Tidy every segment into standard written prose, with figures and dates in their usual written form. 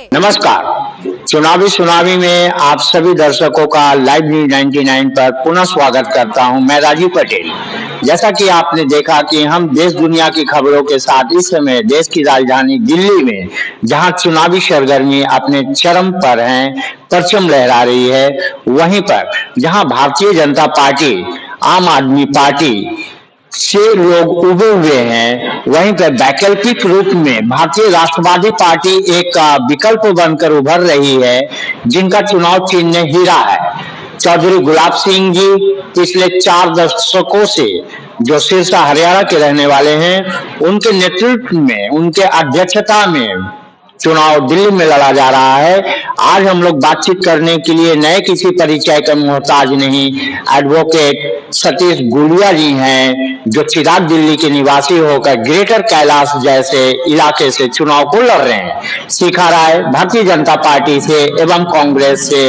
नमस्कार। चुनावी सुनावी में आप सभी दर्शकों का लाइव न्यूज 99 पर पुनः स्वागत करता हूं। मैं राजीव पटेल। जैसा कि आपने देखा कि हम देश दुनिया की खबरों के साथ इस समय देश की राजधानी दिल्ली में, जहां चुनावी सरगर्मी अपने चरम पर हैं, परचम लहरा रही है, वहीं पर जहां भारतीय जनता पार्टी, आम आदमी पार्टी से लोग उभे हुए हैं, वहीं पर वैकल्पिक रूप में भारतीय राष्ट्रवादी पार्टी एक विकल्प बनकर उभर रही है, जिनका चुनाव चिन्ह हीरा है। चौधरी गुलाब सिंह जी पिछले 4 दशकों से जो सिरसा हरियाणा के रहने वाले हैं, उनके नेतृत्व में, उनके अध्यक्षता में चुनाव दिल्ली में लड़ा जा रहा है। आज हम लोग बातचीत करने के लिए नए किसी परिचय का मोहताज नहीं, एडवोकेट सतीश गुलिया जी हैं, जो चिराग दिल्ली के निवासी होकर ग्रेटर कैलाश जैसे इलाके से चुनाव को लड़ रहे हैं। शिखा राय भारतीय जनता पार्टी से एवं कांग्रेस से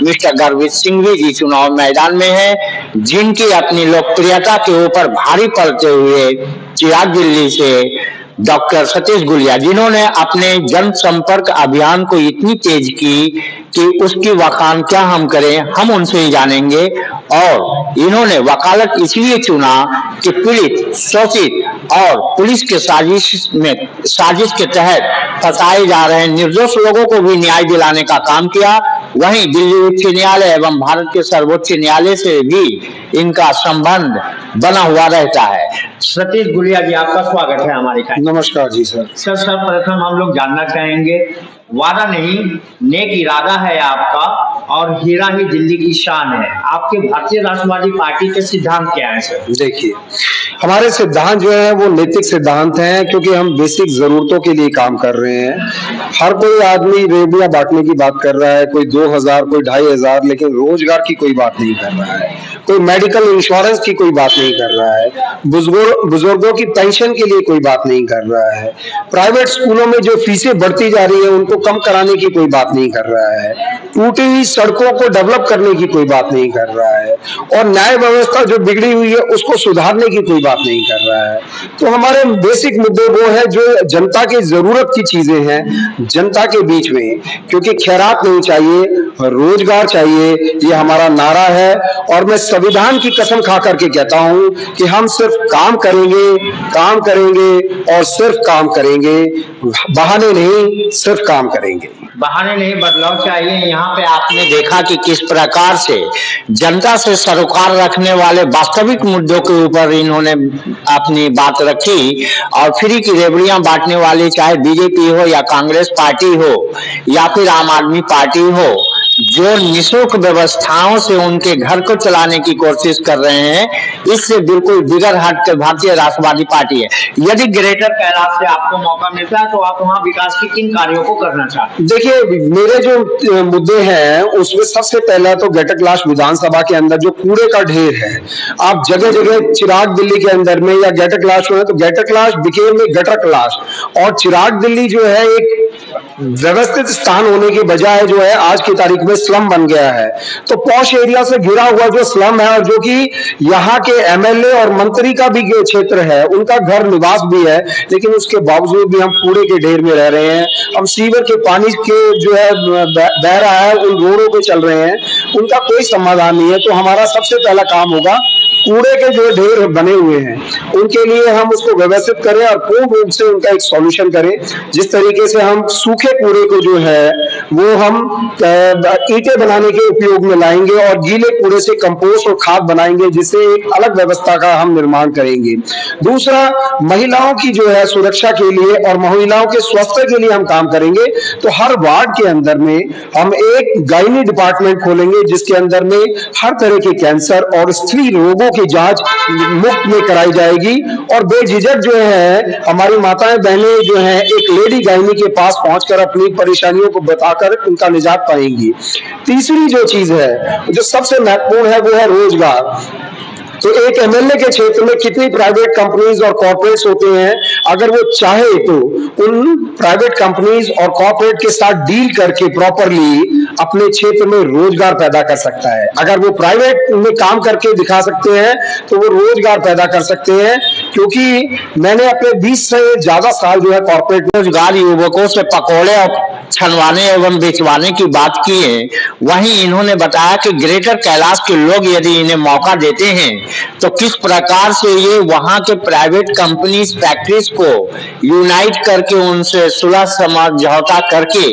मिस्टर गर्वित सिंघवी जी चुनाव मैदान में है, जिनकी अपनी लोकप्रियता के ऊपर भारी पड़ते हुए चिराग दिल्ली से डॉक्टर सतीश गुलिया, जिन्होंने अपने जनसंपर्क अभियान को इतनी तेज की कि उसकी वखान क्या हम करें, हम उनसे ही जानेंगे। और इन्होंने वकालत इसलिए चुना कि पीड़ित, शोषित और पुलिस के साजिश के तहत फंसाए जा रहे निर्दोष लोगों को भी न्याय दिलाने का काम किया। वहीं दिल्ली उच्च न्यायालय एवं भारत के सर्वोच्च न्यायालय से भी इनका संबंध बना हुआ रहता है। सतीश गुलिया जी, आपका स्वागत है हमारे कार्यक्रम। नमस्कार जी सर। सर्वप्रथम हम लोग जानना चाहेंगे, वादा नहीं नेक इरादा है आपका और हीरा ही दिल्ली की शान है, आपके भारतीय राष्ट्रवादी पार्टी के सिद्धांत क्या है सर? देखिए, हमारे सिद्धांत जो है वो नैतिक सिद्धांत हैं, क्योंकि हम बेसिक जरूरतों के लिए काम कर रहे हैं। हर कोई आदमी रेवड़ियां बांटने की बात कर रहा है, कोई 2000, कोई 2500, लेकिन रोजगार की कोई बात नहीं कर रहा है, कोई मेडिकल इंश्योरेंस की कोई बात नहीं कर रहा है, बुजुर्गों की पेंशन के लिए कोई बात नहीं कर रहा है, प्राइवेट स्कूलों में जो फीसें बढ़ती जा रही है उनको कम कराने की कोई बात नहीं कर रहा है, टूटी हुई सड़कों को डेवलप करने की कोई बात नहीं कर रहा है, और न्याय व्यवस्था जो बिगड़ी हुई है उसको सुधारने की कोई बात नहीं कर रहा है। तो हमारे बेसिक मुद्दे वो है जो जनता की जरूरत की चीजें हैं जनता के बीच में, क्योंकि खैरात नहीं चाहिए, रोजगार चाहिए, ये हमारा नारा है। और मैं संविधान की कसम खा करके कहता हूं कि हम सिर्फ काम करेंगे और सिर्फ काम करेंगे, बहाने नहीं, सिर्फ काम करेंगे। बहाने नहीं, बदलाव चाहिए। यहाँ पे आपने देखा कि किस प्रकार से जनता से सरोकार रखने वाले वास्तविक मुद्दों के ऊपर इन्होंने अपनी बात रखी, और फ्री की रेवड़ियां बांटने वाले, चाहे बीजेपी हो या कांग्रेस पार्टी हो या फिर आम आदमी पार्टी हो, जो निःशुल्क व्यवस्थाओं से उनके घर को चलाने की कोशिश कर रहे हैं, इससे बिल्कुल बिगड़ हट कर भारतीय राष्ट्रवादी पार्टी है। यदि ग्रेटर कैलाश से आपको मौका मिलता है तो आप वहां विकास के किन कार्यों को करना चाहते हैं? देखिए, मेरे जो मुद्दे हैं उसमें सबसे पहला तो ग्रेटर कैलाश विधानसभा के अंदर जो कूड़े का ढेर है, आप जगह जगह चिराग दिल्ली के अंदर में या ग्रेटर कैलाश में, तो ग्रेटर कैलाश बिकेम में ग्रेटर कैलाश, और चिराग दिल्ली जो है एक व्यवस्थित स्थान होने की बजाय जो है आज की तारीख में स्लम बन गया है। तो पॉश एरिया से घिरा हुआ जो स्लम है, और जो कि यहाँ के एमएलए और मंत्री का भी क्षेत्र है, उनका घर निवास भी है, लेकिन उसके बावजूद भी हम कूड़े के ढेर में रह रहे हैं। हम सीवर के पानी के जो है बह रहा है, उन रोडों पे चल रहे हैं, उनका कोई समाधान नहीं है। तो हमारा सबसे पहला काम होगा, कूड़े के जो ढेर बने हुए हैं उनके लिए हम उसको व्यवस्थित करें और पूर्ण रूप से उनका एक सॉल्यूशन करें। जिस तरीके से हम सूखे कूड़े को जो है वो हम ईंटें बनाने के उपयोग में लाएंगे और गीले कूड़े से कंपोस्ट और खाद बनाएंगे, जिससे एक अलग व्यवस्था का हम निर्माण करेंगे। दूसरा, महिलाओं की जो है सुरक्षा के लिए और महिलाओं के स्वास्थ्य के लिए हम काम करेंगे। तो हर वार्ड के अंदर में हम एक गायनी डिपार्टमेंट खोलेंगे, जिसके अंदर में हर तरह के कैंसर और स्त्री रोगों की जांच मुफ्त में कराई जाएगी, और बेझिझक जो है हमारी माताएं बहनें जो हैं एक लेडी गायनी के पास पहुंचकर अपनी परेशानियों को बताकर उनका निजात पाएंगी। तीसरी जो चीज है जो सबसे महत्वपूर्ण है वो है रोजगार। तो एक एमएलए के क्षेत्र में कितनी प्राइवेट कंपनीज और कॉर्पोरेट्स होते हैं, अगर वो चाहे तो उन प्राइवेट कंपनीज और कॉर्पोरेट के साथ डील करके प्रॉपरली अपने क्षेत्र में रोजगार पैदा कर सकता है। अगर वो प्राइवेट में काम करके दिखा सकते हैं तो वो रोजगार पैदा कर सकते हैं, क्योंकि मैंने अपने 20 से ज्यादा साल जो है कॉर्पोरेट में रोजगार युवकों से पकौड़े और छनवाने एवं बेचवाने की बात की है, वहीं इन्होंने बताया कि ग्रेटर कैलाश के लोग यदि इन्हें मौका देते हैं तो किस प्रकार से ये वहां के प्राइवेट कंपनीज फैक्ट्रीज को यूनाइट करके उनसे सुलह समझौता करके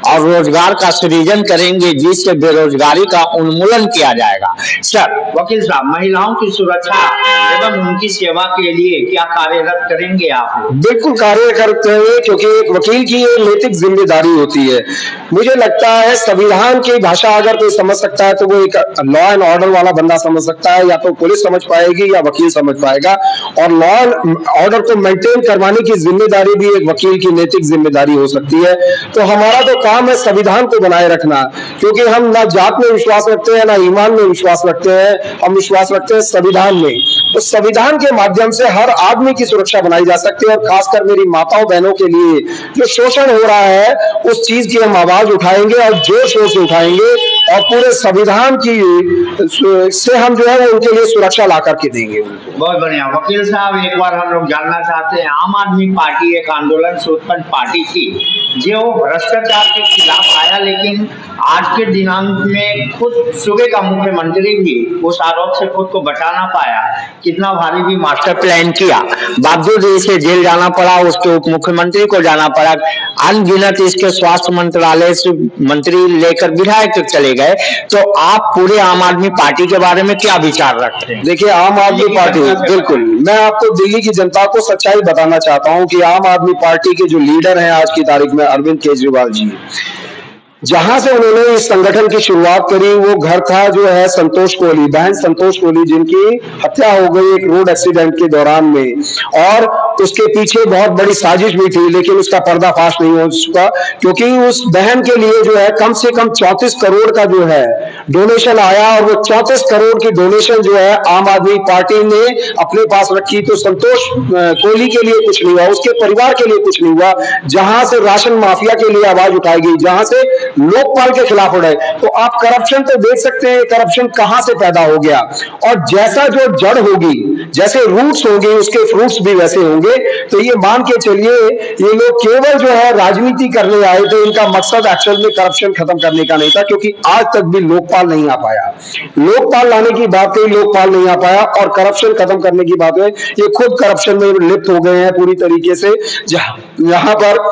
और रोजगार का सृजन करेंगे, जिससे बेरोजगारी का उन्मूलन किया जाएगा। सर, वकील साहब, महिलाओं की सुरक्षा एवं उनकी सेवा के लिए क्या कार्यरत करेंगे आप? बिल्कुल कार्य करते हैं, क्योंकि एक वकील की ये नैतिक जिम्मेदारी होती है। मुझे लगता है संविधान की भाषा अगर कोई समझ सकता है तो वो एक लॉ एंड ऑर्डर वाला बंदा समझ सकता है, या तो पुलिस समझ पाएगी या वकील समझ पाएगा। और लॉ एंड ऑर्डर को मेंटेन करवाने की जिम्मेदारी भी एक वकील की नैतिक जिम्मेदारी हो सकती है। तो हमारा तो काम है संविधान को बनाए रखना, क्योंकि हम ना जात में विश्वास रखते हैं, ना ईमान में विश्वास रखते हैं, हम विश्वास रखते हैं संविधान में। तो संविधान के माध्यम से हर आदमी की सुरक्षा बनाई जा सकती है, और खासकर मेरी माताओं बहनों के लिए जो शोषण हो रहा है उस चीज की हम आवाज उठाएंगे और जोर शोर से उठाएंगे, और पूरे संविधान की से हम जो है वो उनके लिए सुरक्षा ला करके देंगे। बहुत बढ़िया। वकील साहब, एक बार हम लोग जानना चाहते हैं, आम आदमी पार्टी एक आंदोलन से उत्पन्न पार्टी थी जो भ्रष्टाचार के खिलाफ आया, लेकिन आज के दिनांक में खुद सूबे का मुख्यमंत्री भी उस आरोप से खुद को बचा ना पाया। कितना भारी भी मास्टर प्लान किया, बावजूद इसे जेल जाना पड़ा, उसके उप मुख्यमंत्री को जाना पड़ा, अनगिनत इसके स्वास्थ्य मंत्रालय से मंत्री लेकर विधायक तक चले गए। तो आप पूरे आम आदमी पार्टी के बारे में क्या विचार रखते हैं? देखिए, आम आदमी पार्टी, बिल्कुल, मैं आपको दिल्ली की जनता को सच्चाई बताना चाहता हूं कि आम आदमी पार्टी के जो लीडर हैं आज की तारीख में, अरविंद केजरीवाल जी, जहां से उन्होंने इस संगठन की शुरुआत करी वो घर था जो है संतोष कोहली, बहन संतोष कोहली, जिनकी हत्या हो गई एक रोड एक्सीडेंट के दौरान में, और उसके पीछे बहुत बड़ी साजिश भी थी, लेकिन उसका पर्दाफाश नहीं हो चुका, क्योंकि उस बहन के लिए जो है कम से कम 34 करोड़ का जो है डोनेशन आया, और वो 34 करोड़ की डोनेशन जो है आम आदमी पार्टी ने अपने पास रखी। तो संतोष कोहली के लिए कुछ नहीं हुआ, उसके परिवार के लिए कुछ नहीं हुआ। जहां से राशन माफिया के लिए आवाज उठाई गई, जहां से लोकपाल के खिलाफ उड़े, तो आप करप्शन तो देख सकते हैं करप्शन कहां से पैदा हो गया। और जैसा जो जड़ होगी, जैसे रूट्स होंगे, उसके फ्रूट्स भी वैसे होंगे। तो ये मान के चलिए, ये लोग केवल जो है राजनीति करने आए थे, इनका मकसद एक्चुअल में करप्शन खत्म करने का नहीं था, क्योंकि आज तक भी लोकपाल नहीं आ पाया। लोकपाल लाने की बात कही, लोकपाल नहीं आ पाया, और करप्शन खत्म करने की बात है, ये खुद करप्शन में लिप्त हो गए हैं पूरी तरीके से। जहां पर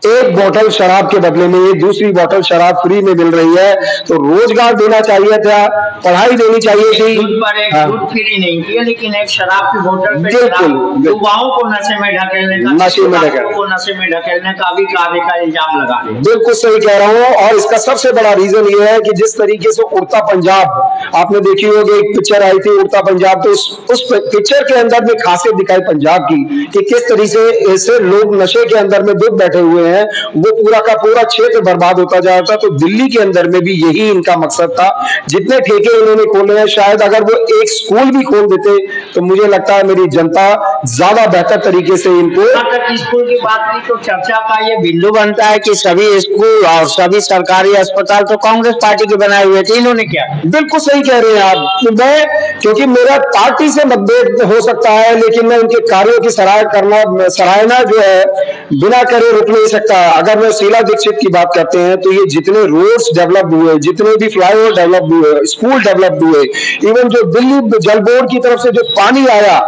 एक बोतल शराब के बदले में एक दूसरी बोतल शराब फ्री में मिल रही है, तो रोजगार देना चाहिए था, पढ़ाई देनी चाहिए थी। दूध पर एक दूध फ्री नहीं किया, लेकिन एक शराब की बोतल पे बिल्कुल, युवाओं को नशे में ढकेलने का, नशे में ढकेलने का भी कार्य का इल्जाम लगा रहे हैं। बिल्कुल सही कह रहा हूँ, और इसका सबसे बड़ा रीजन ये है कि जिस तरीके से उड़ता पंजाब आपने देखी होगी, एक पिक्चर आई थी उड़ता पंजाब, तो उस पिक्चर के अंदर में खासियत दिखाई पंजाब की कि किस तरीके से लोग नशे के अंदर में डूब बैठे हुए हैं, वो पूरा का पूरा क्षेत्र बर्बाद होता जा रहा था। तो दिल्ली के अंदर में भी यही इनका मकसद था। जितने ठेके इन्होंने खोले हैं, शायद अगर वो एक स्कूल भी खोल देते तो मुझे लगता है मेरी जनता ज्यादा बेहतर तरीके से इनको। स्कूल की बात की तो चर्चा का ये बिंदु बनता है कि सभी स्कूल और सभी सरकारी अस्पताल तो कांग्रेस पार्टी के बनाए हुए थे, इन्होंने क्या? बिल्कुल सही कह रहे हैं आप। क्योंकि मेरा पार्टी से मतभेद हो सकता है, लेकिन मैं उनके कार्यों की सराहना जो है बिना करे रुक नहीं सकता। अगर मैं शीला दीक्षित की बात करते हैं तो ये जितने रोड्स डेवलप हुए, जितने भी फ्लाईओवर डेवलप हुए, स्कूल डेवलप हुए, इवन जो दिल्ली जल बोर्ड की तरफ से जो पानी आया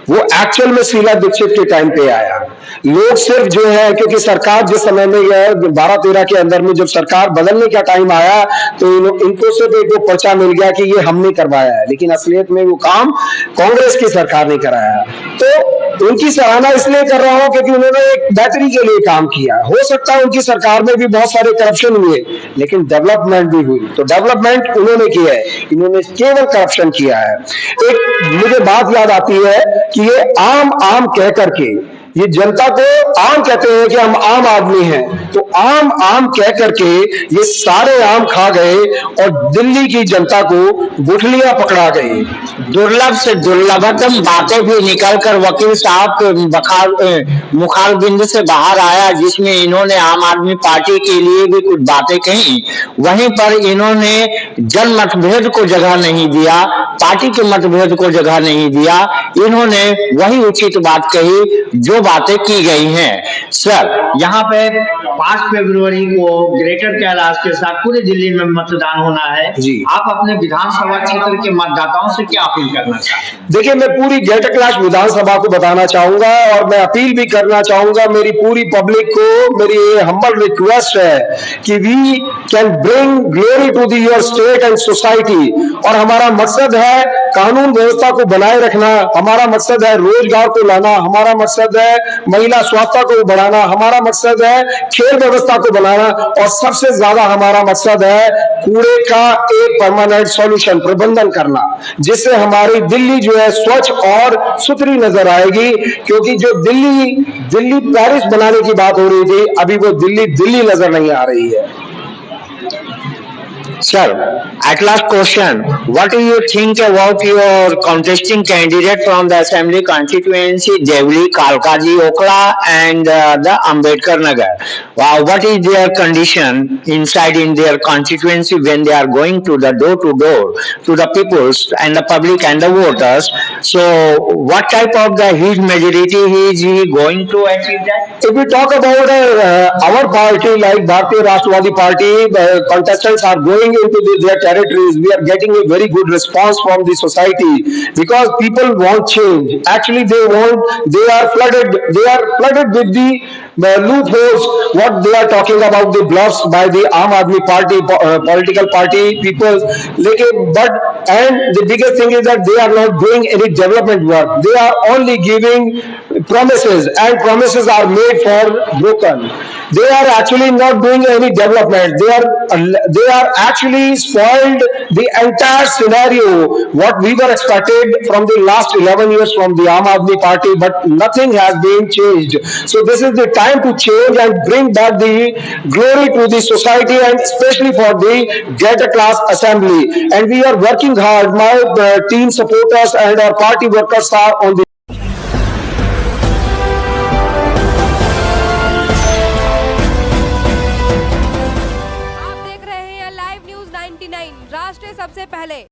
वो एक्चुअल में शीला दीक्षित के टाइम पे आया। लोग सिर्फ जो है, क्योंकि सरकार जिस समय में 12-13 के अंदर में जब सरकार बदलने का टाइम आया तो इनको सिर्फ एक वो पर्चा मिल गया कि ये हमने करवाया है, लेकिन असलियत में वो काम कांग्रेस की सरकार ने कराया। तो उनकी सराहना इसलिए कर रहा हूं क्योंकि उन्होंने एक बेहतरी के लिए काम किया। हो सकता है उनकी सरकार में भी बहुत सारे करप्शन हुए, लेकिन डेवलपमेंट भी हुई। तो डेवलपमेंट उन्होंने किया है, इन्होंने केवल करप्शन किया है। एक मुझे बात याद आती है कि ये आम कह करके, ये जनता को आम कहते हैं कि हम आम आदमी हैं, तो आम कह करके ये सारे आम खा गए और दिल्ली की जनता को गुठलियां पकड़ा गई। दुर्लभ से दुर्लभतम बातें भी निकलकर वकील साहब के मुखार बिंदु से बाहर आया, जिसमें इन्होंने आम आदमी पार्टी के लिए भी कुछ बातें कही। वहीं पर इन्होंने जन मतभेद को जगह नहीं दिया, पार्टी के मतभेद को जगह नहीं दिया, इन्होंने वही उचित बात कही जो बातें की गई हैं। सर, यहाँ पे 5 फरवरी को ग्रेटर कैलाश के साथ पूरे दिल्ली में मतदान होना है जी। आप अपने विधानसभा क्षेत्र के मतदाताओं से क्या अपील करना चाहते हैं? देखिए, मैं पूरी ग्रेटर कैलाश विधानसभा को बताना चाहूंगा और मैं अपील भी करना चाहूंगा मेरी पूरी पब्लिक को। मेरी हम्बल रिक्वेस्ट है कि we can bring glory to the your state and society. और हमारा मकसद है कानून व्यवस्था को बनाए रखना, हमारा मकसद है रोजगार को लाना, हमारा मकसद है महिला स्वास्थ्य को बढ़ाना, हमारा मकसद है खेल व्यवस्था को बनाना और सबसे ज्यादा हमारा मकसद है कूड़े का एक परमानेंट सॉल्यूशन प्रबंधन करना, जिससे हमारी दिल्ली जो है स्वच्छ और सुथरी नजर आएगी। क्योंकि जो दिल्ली पेरिस बनाने की बात हो रही थी, अभी वो दिल्ली नजर नहीं आ रही है। Sir, at last question, what do you think about your contesting candidate from the Assembly constituency, Devli, Kalkaji, Okla and the Ambedkar Nagar? Wow, what is their condition inside in their constituency when they are going to the door to the peoples and the public and the voters? So, what type of the huge majority is he going to achieve that? If we talk about our party, like Bharatiya Rashtrwadi Party, contestants are going into their territories. We are getting a very good response from the society because people want change. Actually, they are flooded with the loopholes. What they are talking about the bluffs by the Aam Aadmi Party political party people. And the biggest thing is that they are not doing any development work. They are only giving promises, and promises are made for broken. They are actually not doing any development. They are actually spoiled the entire scenario what we were expected from the last 11 years from the Aam Aadmi Party, but nothing has been changed. So this is the time to change and bring back the glory to the society, and especially for the greater class assembly. And we are working hard. My team supporters and our party workers are on the